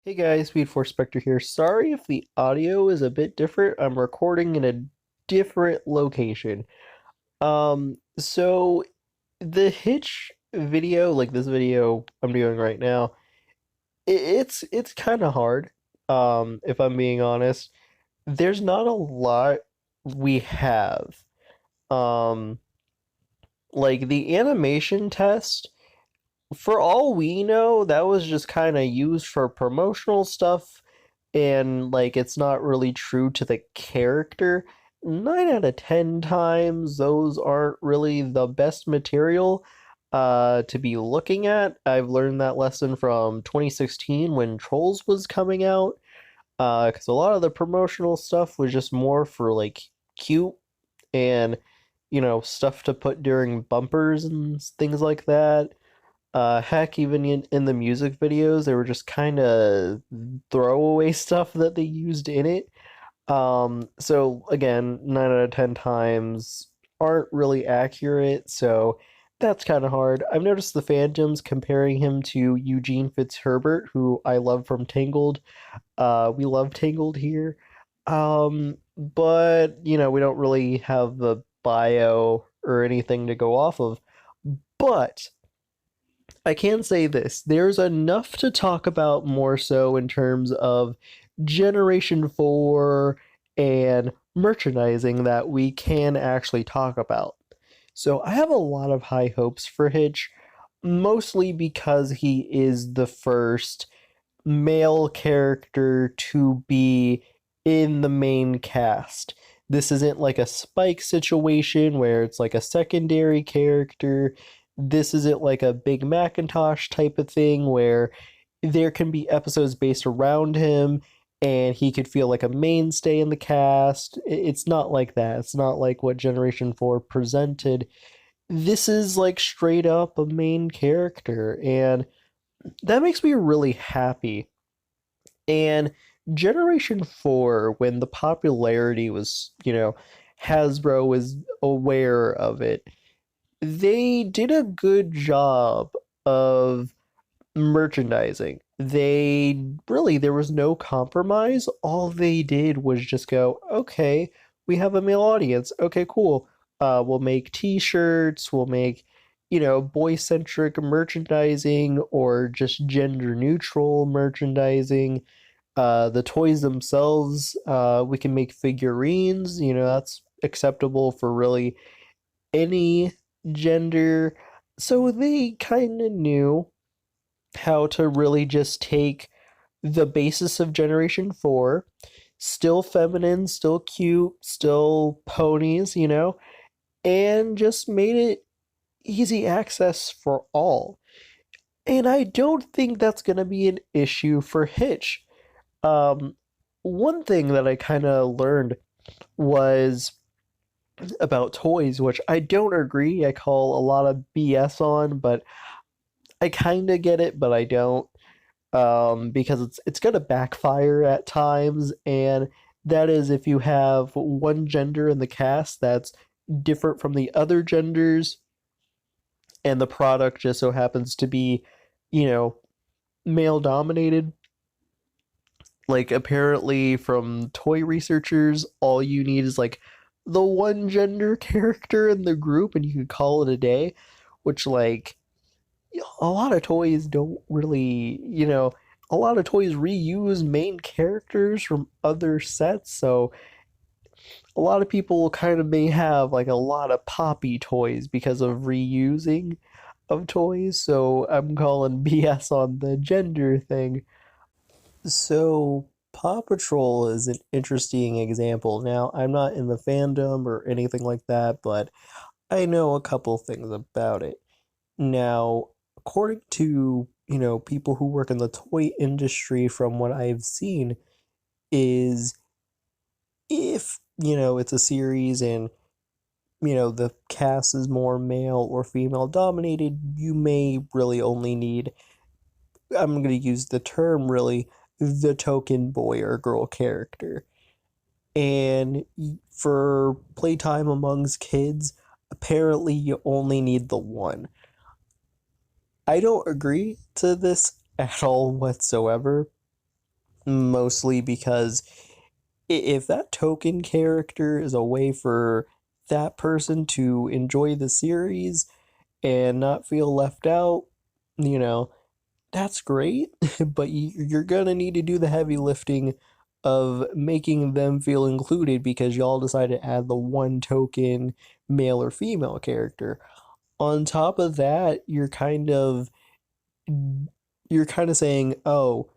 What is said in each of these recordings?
Hey guys, Speed Force Spectre here. Sorry if the audio is a bit different. I'm recording in a different location. So the Hitch video, like this video I'm doing right now, it's kind of hard. If I'm being honest, there's not a lot we have. Um, like the animation test. For all we know, that was just kind of used for promotional stuff, and like it's not really true to the character. 9 out of 10 times, those aren't really the best material to be looking at. I've learned that lesson from 2016 when Trolls was coming out, because a lot of the promotional stuff was just more for like cute and stuff to put during bumpers and things like that. Heck, even in the music videos, they were just kind of throwaway stuff that they used in it. So again, 9 out of 10 times aren't really accurate, so that's kind of hard. I've noticed the fandoms comparing him to Eugene Fitzherbert, who I love from Tangled. We love Tangled here. But we don't really have the bio or anything to go off of. But I can say this, there's enough to talk about more so in terms of Generation 4 and merchandising that we can actually talk about. So I have a lot of high hopes for Hitch, mostly because he is the first male character to be in the main cast. This isn't like a Spike situation where it's like a secondary character. This isn't like a big Macintosh type of thing where there can be episodes based around him and he could feel like a mainstay in the cast. It's not like that. It's not like what Generation 4 presented. This is like straight up a main character, and that makes me really happy. And Generation 4, when the popularity was, Hasbro was aware of it, they did a good job of merchandising. There was no compromise. All they did was just go, okay, we have a male audience. Okay, cool. We'll make t-shirts, we'll make, boy-centric merchandising or just gender neutral merchandising. The toys themselves, we can make figurines, that's acceptable for really any gender. So they kind of knew how to really just take the basis of Generation 4, still feminine, still cute, still ponies, and just made it easy access for all. And I don't think that's going to be an issue for Hitch. Um, One thing that I kind of learned was about toys, which I don't agree. I call a lot of BS on, but I kind of get it, but I don't. Because it's gonna backfire at times, and that is if you have one gender in the cast that's different from the other genders, and the product just so happens to be, you know, male dominated. Like apparently from toy researchers, all you need is like the one gender character in the group, and you could call it a day. Which like a lot of toys don't really, a lot of toys reuse main characters from other sets, so a lot of people kind of may have like a lot of poppy toys because of reusing of toys, so I'm calling BS on the gender thing. So Paw Patrol is an interesting example. Now, I'm not in the fandom or anything like that, but I know a couple things about it. Now, according to, people who work in the toy industry, from what I've seen, is if, it's a series and, the cast is more male or female dominated, you may really only need, I'm going to use the term really, the token boy or girl character. And for playtime amongst kids, apparently you only need the one. I don't agree to this at all whatsoever. mostly because if that token character is a way for that person to enjoy the series and not feel left out, you know, that's great, but you're gonna need to do the heavy lifting of making them feel included because y'all decided to add the one token male or female character. On top of that, you're kind of saying, oh,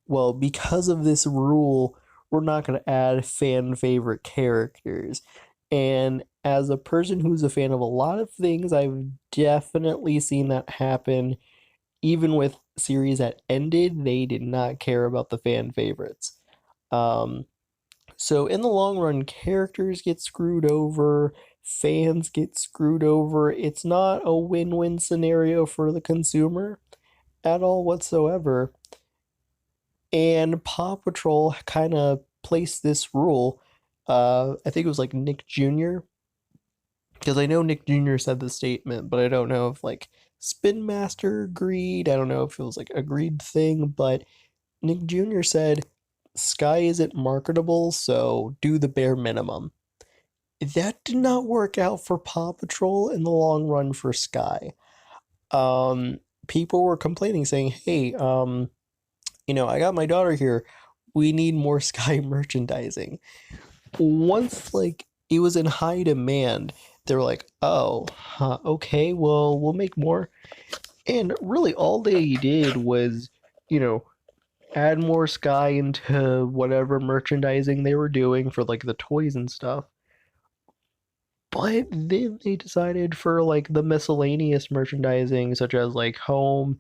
well, because of this rule, we're not going to add fan favorite characters. And as a person who's a fan of a lot of things, I've definitely seen that happen. Even with series that ended, they did not care about the fan favorites. Um, so in the long run, characters get screwed over, fans get screwed over. It's not a win-win scenario for the consumer at all whatsoever. And Paw Patrol kind of placed this rule. I think it was like Nick Jr. Because I know Nick Jr. said the statement, but I don't know if like Spin Master agreed. I don't know if it was like agreed thing, but Nick Jr. said Sky isn't marketable, so do the bare minimum. That did not work out for Paw Patrol in the long run for Sky. Um, People were complaining, saying, "Hey, I got my daughter here. We need more Sky merchandising." Once like it was in high demand, they were like, "Oh, huh, okay, well, we'll make more." And really, all they did was, you know, add more Sky into whatever merchandising they were doing for like the toys and stuff. But then they decided for like the miscellaneous merchandising, such as like home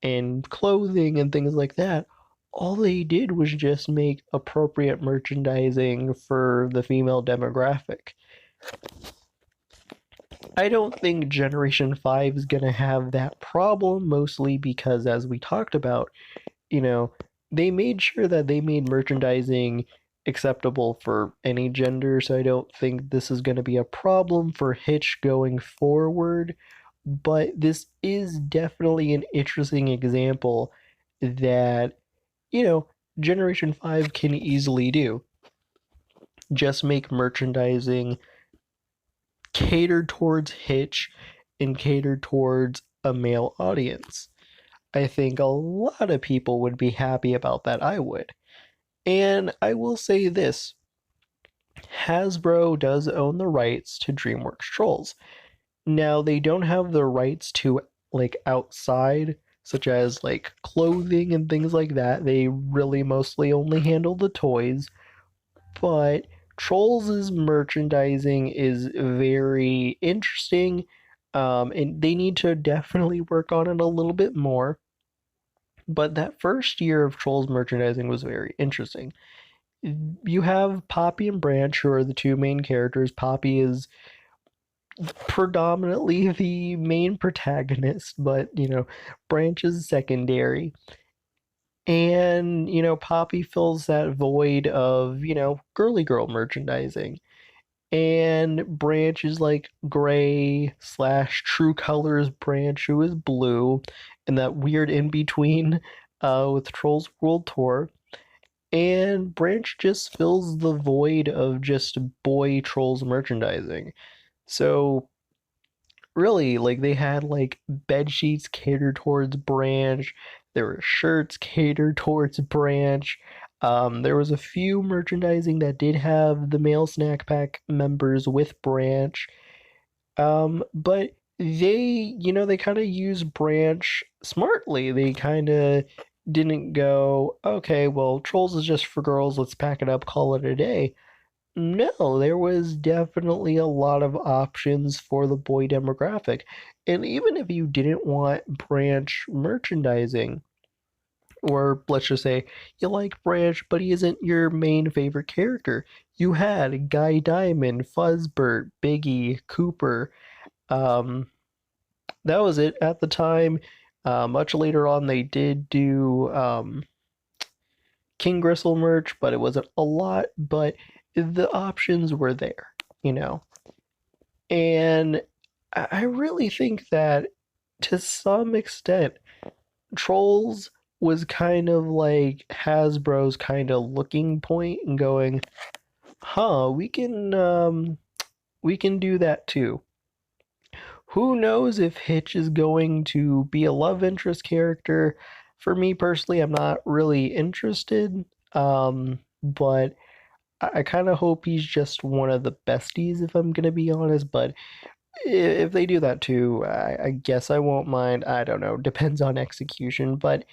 and clothing and things like that, all they did was just make appropriate merchandising for the female demographic. I don't think Generation 5 is going to have that problem, mostly because, as we talked about, you know, they made sure that they made merchandising acceptable for any gender, so I don't think this is going to be a problem for Hitch going forward. But this is definitely an interesting example that, you know, Generation 5 can easily do. Just make merchandising catered towards Hitch and catered towards a male audience. I think a lot of people would be happy about that. I would. And I will say this: Hasbro does own the rights to DreamWorks Trolls. Now, they don't have the rights to like outside, such as like clothing and things like that. They really mostly only handle the toys, but Trolls' merchandising is very interesting, and they need to definitely work on it a little bit more. But that first year of Trolls merchandising was very interesting. You have Poppy and Branch, who are the two main characters. Poppy is predominantly the main protagonist, but Branch is secondary. And Poppy fills that void of girly girl merchandising. And Branch is like gray slash True Colors Branch, who is blue, and that weird in between with Trolls World Tour. And Branch just fills the void of just boy Trolls merchandising. So really, like, they had like bed sheets catered towards Branch. There were shirts catered towards Branch. There was a few merchandising that did have the male snack pack members with Branch. But they kind of use Branch smartly. They kind of didn't go, okay, well, Trolls is just for girls. Let's pack it up, call it a day. No, there was definitely a lot of options for the boy demographic. And even if you didn't want Branch merchandising, or let's just say you like Branch, but he isn't your main favorite character, you had Guy Diamond, Fuzzbert, Biggie, Cooper. Um, that was it at the time. Much later on, they did do King Gristle merch, but it wasn't a lot. But the options were there, you know. And I really think that to some extent, Trolls was kind of like Hasbro's kind of looking point and going, huh, we can do that too. Who knows if Hitch is going to be a love interest character? For me personally, I'm not really interested. But I kind of hope he's just one of the besties, if I'm gonna be honest. But if they do that too, I guess I won't mind. I don't know. Depends on execution, but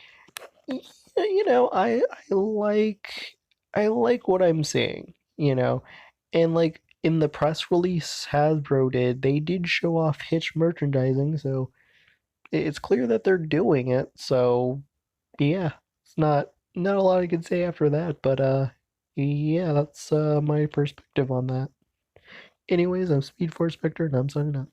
you know, I like what I'm seeing, you know, and like in the press release Hasbro did, they did show off Hitch merchandising, so it's clear that they're doing it. So yeah, it's not a lot I can say after that, but yeah, that's my perspective on that. Anyways, I'm Speed Force Spectre, and I'm signing out.